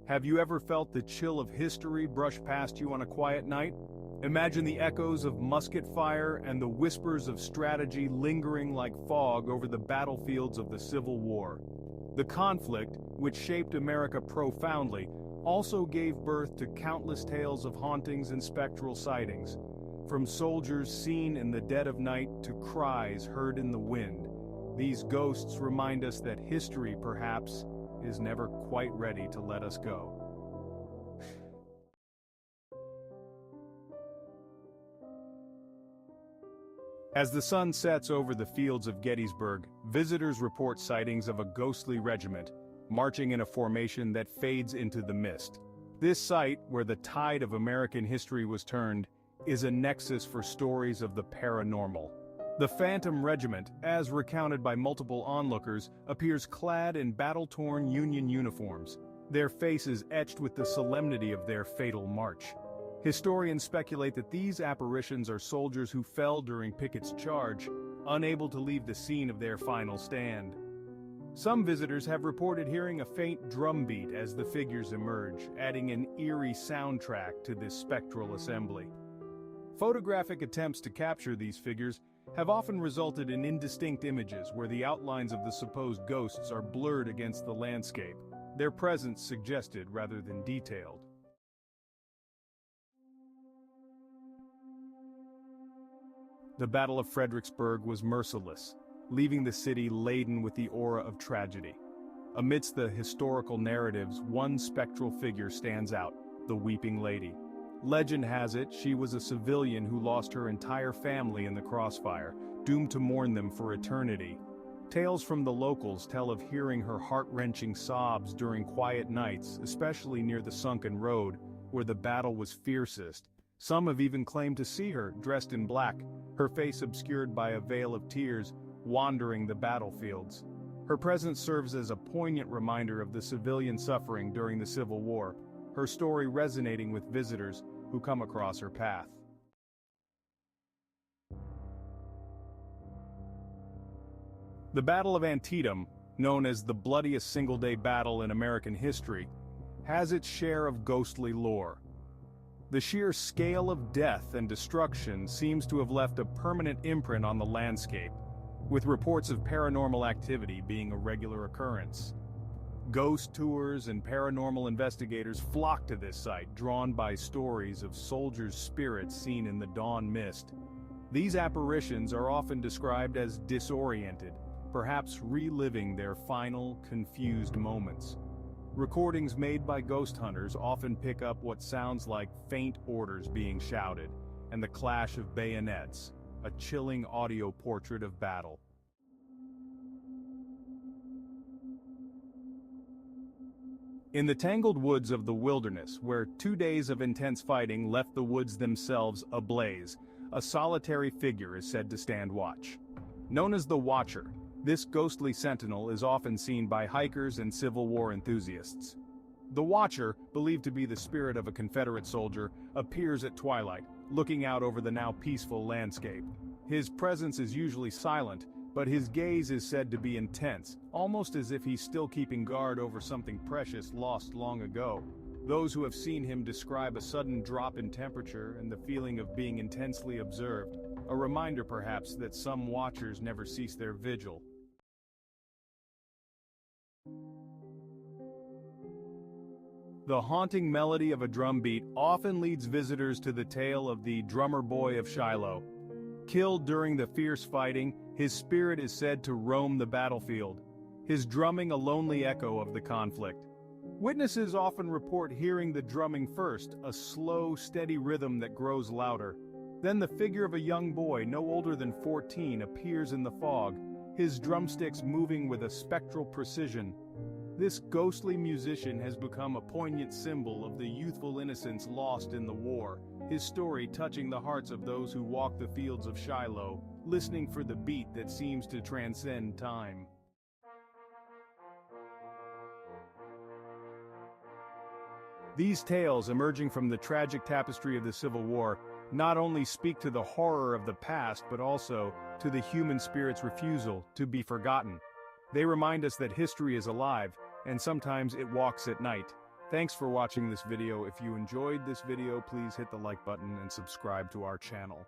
Have you ever felt the chill of history brush past you on a quiet night? Imagine the echoes of musket fire and the whispers of strategy lingering like fog over the battlefields of the Civil War. The conflict, which shaped America profoundly, also gave birth to countless tales of hauntings and spectral sightings. From soldiers seen in the dead of night to cries heard in the wind, these ghosts remind us that history, perhaps, is never quite ready to let us go. As the sun sets over the fields of Gettysburg, visitors report sightings of a ghostly regiment, marching in a formation that fades into the mist. This site, where the tide of American history was turned, is a nexus for stories of the paranormal. The Phantom Regiment, as recounted by multiple onlookers, appears clad in battle-torn Union uniforms, their faces etched with the solemnity of their fatal march. Historians speculate that these apparitions are soldiers who fell during Pickett's charge, unable to leave the scene of their final stand. Some visitors have reported hearing a faint drumbeat as the figures emerge, adding an eerie soundtrack to this spectral assembly. Photographic attempts to capture these figures have often resulted in indistinct images where the outlines of the supposed ghosts are blurred against the landscape, their presence suggested rather than detailed. The Battle of Fredericksburg was merciless, leaving the city laden with the aura of tragedy. Amidst the historical narratives, one spectral figure stands out, the Weeping Lady. Legend has it she was a civilian who lost her entire family in the crossfire, doomed to mourn them for eternity. Tales from the locals tell of hearing her heart-wrenching sobs during quiet nights, especially near the sunken road, where the battle was fiercest. Some have even claimed to see her, dressed in black, her face obscured by a veil of tears, wandering the battlefields. Her presence serves as a poignant reminder of the civilian suffering during the Civil War, her story resonating with visitors who come across her path. The Battle of Antietam, known as the bloodiest single-day battle in American history, has its share of ghostly lore. The sheer scale of death and destruction seems to have left a permanent imprint on the landscape, with reports of paranormal activity being a regular occurrence. Ghost tours and paranormal investigators flock to this site, drawn by stories of soldiers' spirits seen in the dawn mist. These apparitions are often described as disoriented, perhaps reliving their final, confused moments. Recordings made by ghost hunters often pick up what sounds like faint orders being shouted, and the clash of bayonets, a chilling audio portrait of battle. In the tangled woods of the wilderness, where 2 days of intense fighting left the woods themselves ablaze, a solitary figure is said to stand watch. Known as the Watcher, this ghostly sentinel is often seen by hikers and Civil War enthusiasts. The Watcher, believed to be the spirit of a Confederate soldier, appears at twilight, looking out over the now peaceful landscape. His presence is usually silent, but his gaze is said to be intense, almost as if he's still keeping guard over something precious lost long ago. Those who have seen him describe a sudden drop in temperature and the feeling of being intensely observed, a reminder perhaps that some watchers never cease their vigil. The haunting melody of a drumbeat often leads visitors to the tale of the Drummer Boy of Shiloh. Killed during the fierce fighting, his spirit is said to roam the battlefield, his drumming a lonely echo of the conflict. Witnesses often report hearing the drumming first, a slow, steady rhythm that grows louder. Then the figure of a young boy no older than 14 appears in the fog, his drumsticks moving with a spectral precision. This ghostly musician has become a poignant symbol of the youthful innocence lost in the war, his story touching the hearts of those who walk the fields of Shiloh, listening for the beat that seems to transcend time. These tales, emerging from the tragic tapestry of the Civil War, not only speak to the horror of the past but also to the human spirit's refusal to be forgotten. They remind us that history is alive, and sometimes it walks at night, Thanks for watching this video. If you enjoyed this video, please hit the like button and subscribe to our channel.